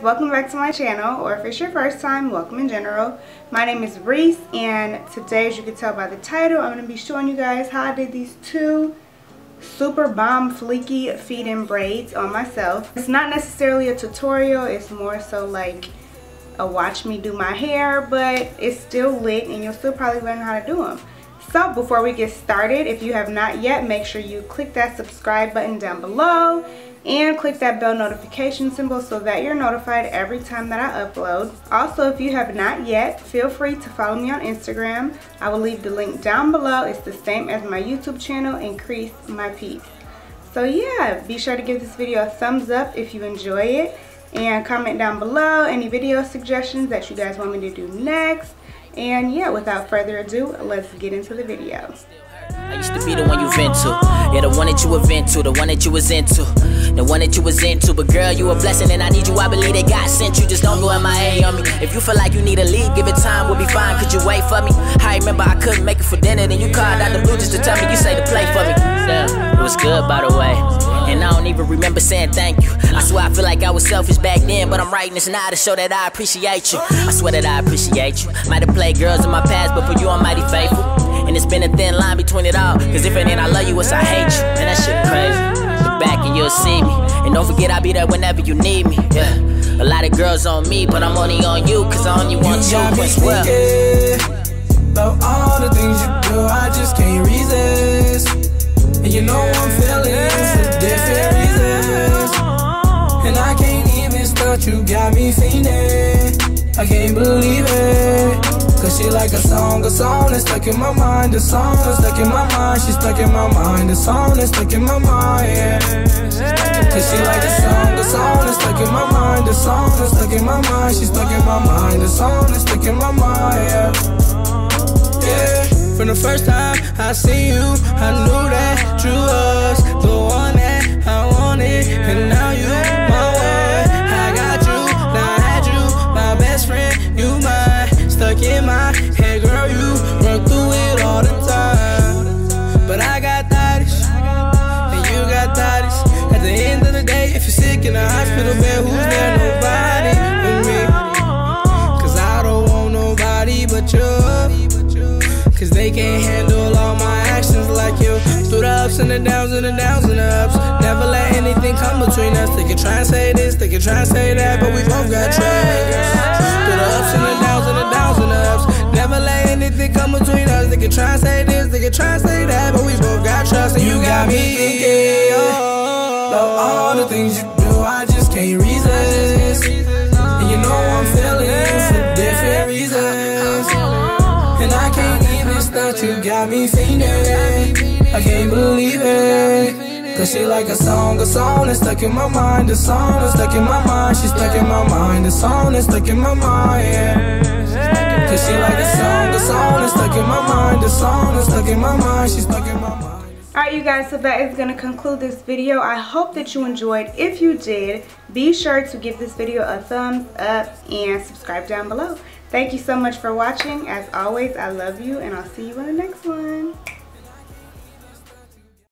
guys, welcome back to my channel, or if it's your first time, welcome in general. My name is Reese, and today, as you can tell by the title, I'm going to be showing you guys how I did these two super bomb fleeky feed-in braids on myself. It's not necessarily a tutorial, it's more so like a watch me do my hair, but it's still lit and you'll still probably learn how to do them. So before we get started, if you have not yet, make sure you click that subscribe button down below and click that bell notification symbol so that you're notified every time that I upload. Also, if you have not yet, feel free to follow me on Instagram. I will leave the link down below. It's the same as my YouTube channel, Increase My Peace. So yeah, be sure to give this video a thumbs up if you enjoy it, and comment down below any video suggestions that you guys want me to do next. And yeah, without further ado, let's get into the video. I used to be the one you vent to, yeah, the one that you were vent to, the one that you was into, the one that you was into. But girl, you a blessing and I need you, I believe that God sent you. Just don't go MIA on me. If you feel like you need a lead, give it time, we'll be fine. Could you wait for me? I remember I couldn't make it for dinner, then you called out the blue just to tell me you say to play for me. Yeah, it was good, by the way, and I don't even remember saying thank you. I swear I feel like I was selfish back then, but I'm writing this now to show that I appreciate you. I swear that I appreciate you. Might have played girls in my past, but for you I'm mighty faithful. And it's been a thin line between it all, cause if it ain't I love you, it's I hate you. And that shit crazy. Look back and you'll see me, and don't forget I'll be there whenever you need me. Yeah, a lot of girls on me, but I'm only on you, cause I only want you. Got me thinking about all the things you do, I just can't resist. And you know I'm feeling for different reasons, and I can't even start, you got me fiending. I can't believe it. Cause she like a song that's stuck in my mind. The song that's stuck in my mind. She's stuck in my mind. The song that's stuck in my mind, yeah. Cause she like a song that's stuck in my mind. The song that's stuck in my mind. She's stuck in my mind. The song that's stuck in my mind, yeah. Yeah. From the first time I see you, I knew that you was the one that I wanted, and now you my way. I got you, now I had you, my best friend, you mine. Stuck in my head, girl, you run through it all the time. But I got thotties, and you got thotties. At the end of the day, if you're sick in the hospital bed, who's there? Nobody but me. Cause I don't want nobody but you. Cause they can't handle all my actions like you. Through the ups and the downs and the downs and the ups, never let anything come between us. They can try and say this, they can try and say that, but we both got triggers. Through the ups and the downs and the downs and the ups, never let anything come between us. They can try and say this, they can try and say that, but we both got trust. And you got me thinking about all the things you do, I just can't resist. And you know I'm feeling for different reasons, and I can't even start, you got me fiending. I can't believe it. Cause she like a song that's stuck in my mind. The song that's stuck in my mind. She's stuck in my mind. The song that's stuck in my mind, yeah. Cause she like a song that's stuck in my mind. The song that's stuck in my mind. She's stuck in my mind. Alright you guys, so that is going to conclude this video. I hope that you enjoyed. If you did, be sure to give this video a thumbs up and subscribe down below. Thank you so much for watching. As always, I love you, and I'll see you in the next one.